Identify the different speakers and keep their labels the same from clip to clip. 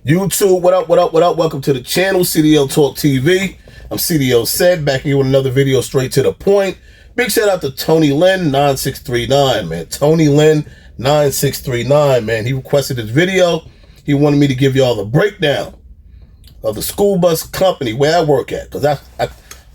Speaker 1: YouTube, what up, what up, what up? Welcome to the channel, CDL Talk TV. I'm CDL Said, back here with another video straight to the point. Big shout out to Tony Lynn 9639, man. Tony Lynn 9639, man. He requested this video. He wanted me to give y'all the breakdown of the school bus company where I work at. Because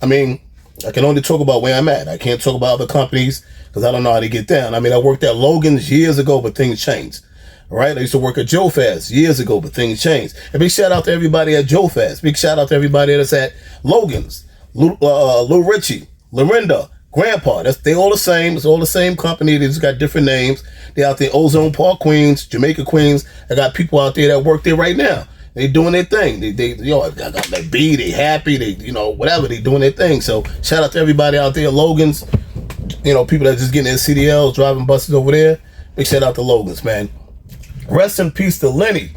Speaker 1: I mean, I can only talk about where I'm at. I can't talk about other companies because I don't know how to get down. I mean, I worked at Logan's years ago, but things changed. All right, I used to work at Joe Fast years ago, but things changed. And big shout out to everybody at Joe Fast. Big shout out to everybody that's at Logan's, Lou Richie, Lorinda, Grandpa. They all the same. It's all the same company. They just got different names. They out there, Ozone Park, Queens, Jamaica, Queens. I got people out there that work there right now. They doing their thing. They I got that B. They happy. They, whatever. They doing their thing. So shout out to everybody out there, Logan's. People that just getting their CDLs, driving buses over there. Big shout out to Logan's, man. Rest in peace to Lenny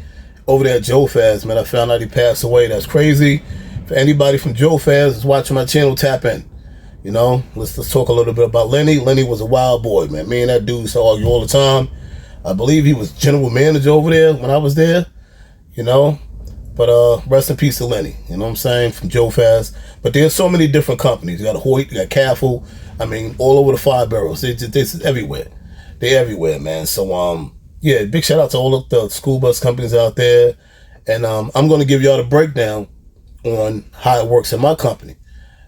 Speaker 1: over there at Joe Fast, man. I found out he passed away. That's crazy. For anybody from Joe Fast that's watching my channel, tap in. Let's talk a little bit about Lenny. Lenny was a wild boy, man. Me and that dude used to argue all the time. I believe he was general manager over there when I was there, But rest in peace to Lenny, you know what I'm saying, from Joe Fast. But there's so many different companies. You got Hoyt, you got Caffel. I mean, all over the 5 boroughs. It's everywhere. They're everywhere, man. So, yeah, big shout out to all of the school bus companies out there. And I'm going to give y'all the breakdown on how it works in my company.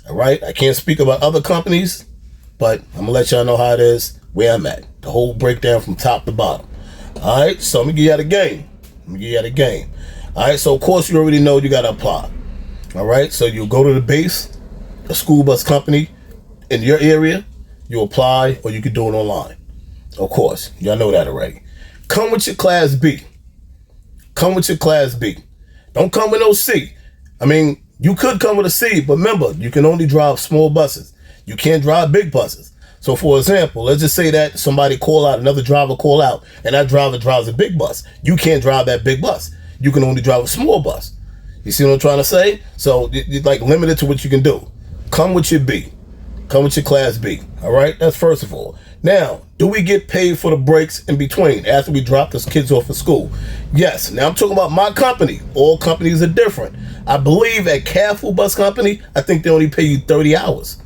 Speaker 1: All right? I can't speak about other companies, but I'm going to let y'all know how it is, where I'm at. The whole breakdown from top to bottom. All right? So I'm going to give y'all the game. All right? So, of course, you already know you got to apply. All right? So you go to the base, a school bus company in your area. You apply, or you can do it online. Of course. Y'all know that already. Come with your Class B. Come with your Class B. Don't come with no C. I mean, you could come with a C, but remember, you can only drive small buses. You can't drive big buses. So, for example, let's just say that somebody call out, another driver call out, and that driver drives a big bus. You can't drive that big bus. You can only drive a small bus. You see what I'm trying to say? So, you're like limited to what you can do. Come with your B. Come with your Class B. All right? That's first of all. Now, do we get paid for the breaks in between after we drop those kids off at school? Yes. Now, I'm talking about my company. All companies are different. I believe at Caffel Bus Company, I think they only pay you 30 hours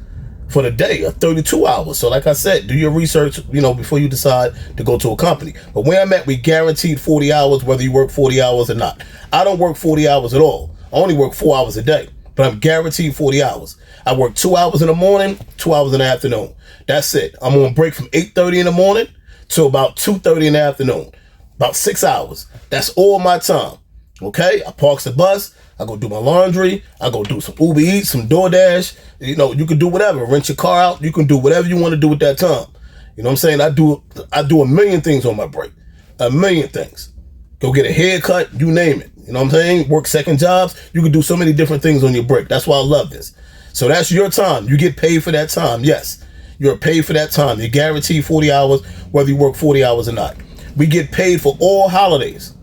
Speaker 1: for the day, or 32 hours. So, like I said, do your research, before you decide to go to a company. But where I'm at, we guaranteed 40 hours, whether you work 40 hours or not. I don't work 40 hours at all. I only work 4 hours a day, but I'm guaranteed 40 hours. I work 2 hours in the morning, 2 hours in the afternoon. That's it. I'm on break from 8:30 in the morning to about 2:30 in the afternoon. About 6 hours. That's all my time. Okay? I parks the bus. I go do my laundry. I go do some Uber Eats, some DoorDash. You can do whatever. Rent your car out. You can do whatever you want to do with that time. You know what I'm saying? I do a million things on my break. A million things. Go get a haircut. You name it. You know what I'm saying? Work second jobs. You can do so many different things on your break. That's why I love this. So that's your time. You get paid for that time. Yes. You're paid for that time. You're guaranteed 40 hours, whether you work 40 hours or not. We get paid for all holidays.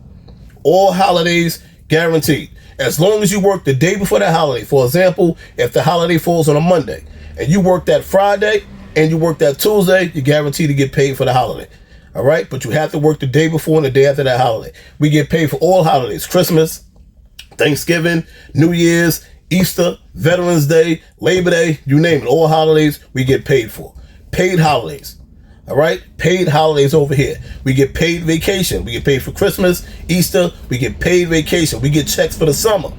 Speaker 1: All holidays guaranteed. As long as you work the day before that holiday. For example, if the holiday falls on a Monday and you work that Friday and you work that Tuesday, you're guaranteed to get paid for the holiday. All right? But you have to work the day before and the day after that holiday. We get paid for all holidays. Christmas, Thanksgiving, New Year's, Easter, Veterans Day, Labor Day, you name it. All holidays we get paid for. Paid holidays. All right? Paid holidays over here. We get paid vacation. We get paid for Christmas, Easter. We get paid vacation. We get checks for the summer.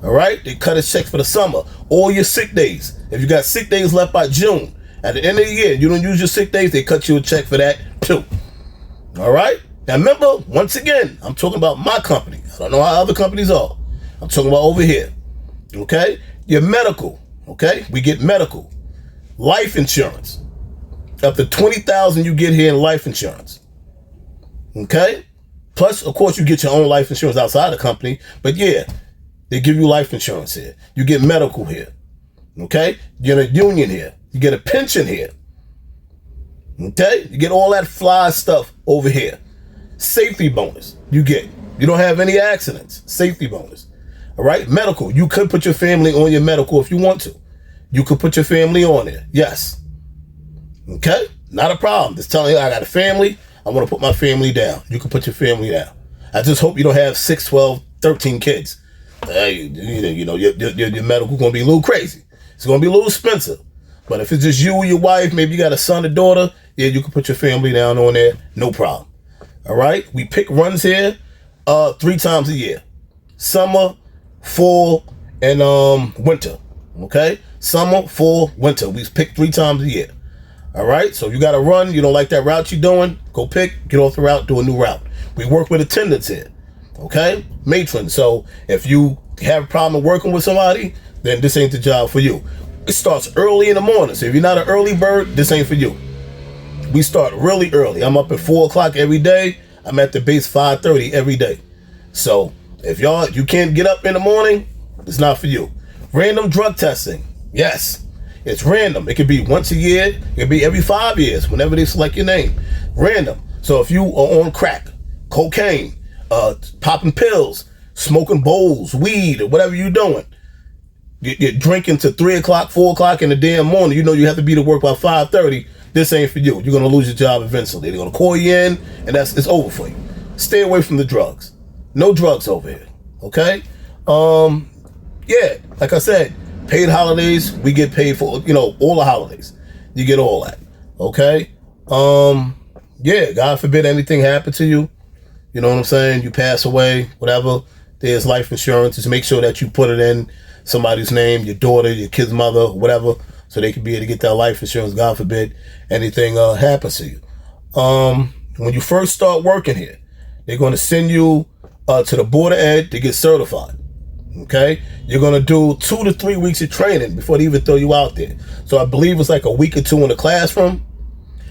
Speaker 1: All right? They cut us checks for the summer. All your sick days. If you got sick days left by June, at the end of the year, you don't use your sick days, they cut you a check for that too. All right? Now remember, once again, I'm talking about my company. I don't know how other companies are. I'm talking about over here. Okay? Your medical. Okay? We get medical. Life insurance. Up to $20,000 you get here in life insurance. Okay? Plus, of course, you get your own life insurance outside the company. But yeah, they give you life insurance here. You get medical here. Okay? You get a union here. You get a pension here. Okay? You get all that fly stuff over here. Safety bonus you get. You don't have any accidents. Safety bonus. All right? Medical. You could put your family on your medical if you want to. You could put your family on there. Yes. Okay? Not a problem. Just telling you I got a family. I want to put my family down. You can put your family down. I just hope you don't have 6, 12, 13 kids. Your medical going to be a little crazy. It's going to be a little expensive. But if it's just you and your wife, maybe you got a son or daughter, yeah, you can put your family down on there, no problem. All right? We pick runs here 3 times a year. Summer, fall, and winter. Okay? Summer, fall, winter. We pick 3 times a year. All right? So if you got to run, you don't like that route you're doing, go pick, get off the route, do a new route. We work with attendants here. Okay? Matrons. So if you have a problem working with somebody, then this ain't the job for you. It starts early in the morning. So if you're not an early bird, this ain't for you. We start really early. I'm up at 4 o'clock every day. I'm at the base 5:30 every day. So if you can't get up in the morning, it's not for you. Random drug testing. Yes. It's random. It could be once a year. It could be every 5 years, whenever they select your name. Random. So if you are on crack, cocaine, popping pills, smoking bowls, weed, or whatever you're doing, you're drinking to 3 o'clock, 4 o'clock in the damn morning, you know you have to be to work by 5:30, this ain't for you. You're going to lose your job eventually. They're going to call you in, and it's over for you. Stay away from the drugs. No drugs over here. Okay? Yeah, like I said, paid holidays, we get paid for, all the holidays. You get all that. Okay? Yeah, God forbid anything happen to you. You know what I'm saying? You pass away, whatever. There's life insurance. Just make sure that you put it in somebody's name, your daughter, your kid's mother, whatever, so they can be able to get that life insurance. God forbid anything happens to you. When you first start working here, they're going to send you to the Board of Ed to get certified. Okay? You're going to do 2 to 3 weeks of training before they even throw you out there. So I believe it's like a week or 2 in the classroom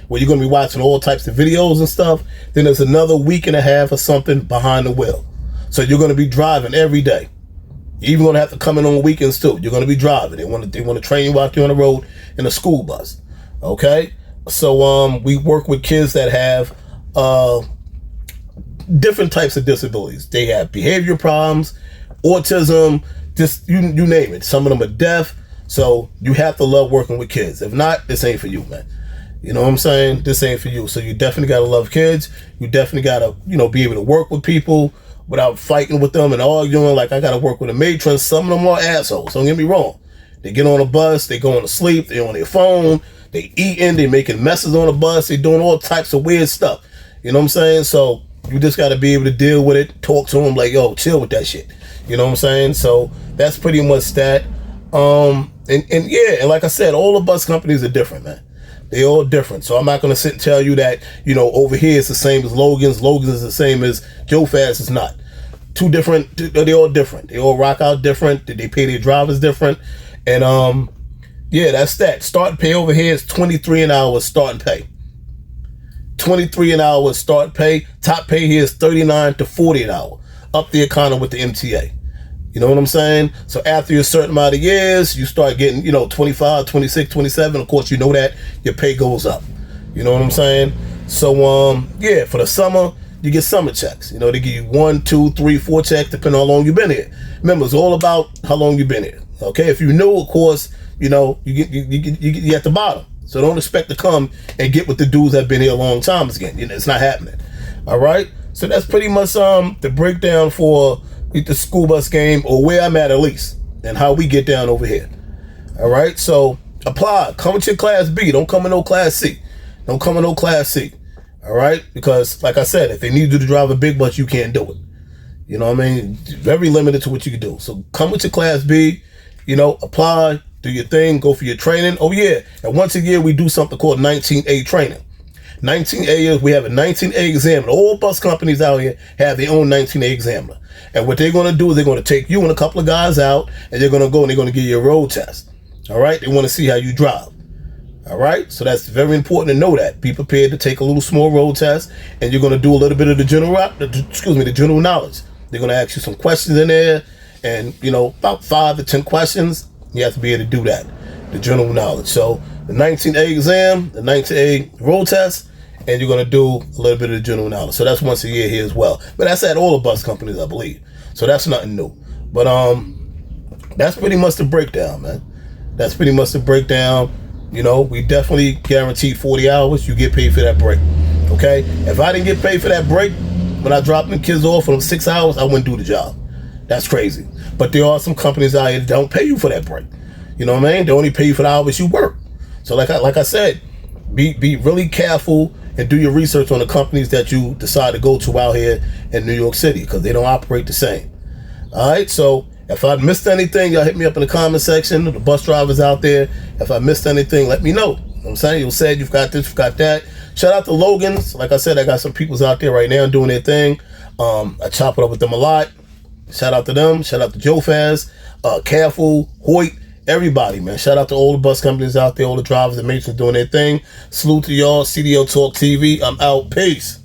Speaker 1: where you're going to be watching all types of videos and stuff. Then there's another week and a half or something behind the wheel. So you're going to be driving every day. You're even going to have to come in on weekends too. You're going to be driving. They want to train you out there on the road in a school bus. Okay? So we work with kids that have different types of disabilities. They have behavior problems, autism, just you name it. Some of them are deaf. So you have to love working with kids. If not, this ain't for you, man. You know what I'm saying? This ain't for you. So you definitely got to love kids. You definitely got to, be able to work with people without fighting with them and arguing. Like, I got to work with a matron. Some of them are assholes. Don't get me wrong. They get on a bus. They going to sleep. They on their phone. They eating. They making messes on the bus. They doing all types of weird stuff. You know what I'm saying? So you just got to be able to deal with it. Talk to them like, yo, chill with that shit. You know what I'm saying? So that's pretty much that. And like I said, all the bus companies are different, man. They all different. So I'm not going to sit and tell you that, over here it's the same as Logan's. Logan's is the same as Joe Fast. It's not. Two different. They all different. They all rock out different. They pay their drivers different. And that's that. Starting pay over here is $23 an hour starting pay. $23 an hour start pay. Top pay here is $39 to $40 an hour. Up there kind of with the MTA. You know what I'm saying? So after a certain amount of years, you start getting, 25, 26, 27. Of course, you know that your pay goes up. You know what I'm saying? So, for the summer, you get summer checks. They give you 1, 2, 3, 4 checks, depending on how long you've been here. Remember, it's all about how long you've been here. Okay? If you know, of course, you get at the bottom. So don't expect to come and get with the dudes that have been here a long time again. It's not happening. All right? So that's pretty much the breakdown for the school bus game, or where I'm at least, and how we get down over here. All right, so apply. Come with your Class B. Don't come in no Class C. Don't come in no Class C. All right, because like I said, if they need you to drive a big bus, you can't do it. You know what I mean? Very limited to what you can do. So come with your Class B. Apply, do your thing, go for your training. Oh yeah, and once a year we do something called 19A training. 19A is we have a 19A examiner. All bus companies out here have their own 19A examiner. And what they're going to do is they're going to take you and a couple of guys out, and they're going to go and they're going to give you a road test. All right? They want to see how you drive. All right? So that's very important to know that. Be prepared to take a little small road test, and you're going to do a little bit of the general knowledge. They're going to ask you some questions in there, and, about 5 to 10 questions. You have to be able to do that, the general knowledge. So the 19A exam, the 19A road test, and you're going to do a little bit of the general knowledge. So that's once a year here as well. But that's at all the bus companies, I believe. So that's nothing new. But that's pretty much the breakdown, man. That's pretty much the breakdown. We definitely guarantee 40 hours. You get paid for that break. Okay? If I didn't get paid for that break, when I drop them kids off for them 6 hours, I wouldn't do the job. That's crazy. But there are some companies out here that don't pay you for that break. You know what I mean? They only pay you for the hours you work. So like I said, be really careful and do your research on the companies that you decide to go to out here in New York City, because they don't operate the same. All right, so if I missed anything, y'all hit me up in the comment section. The bus drivers out there, if I missed anything, let me know. You know what I'm saying? You said you've got this, you've got that. Shout out to Logan's. Like I said, I got some peoples out there right now doing their thing. I chop it up with them a lot. Shout out to them. Shout out to Joe Faz, Careful, Hoyt, everybody, man. Shout out to all the bus companies out there, all the drivers and matrons doing their thing. Salute to y'all. CDL Talk TV. I'm out. Peace.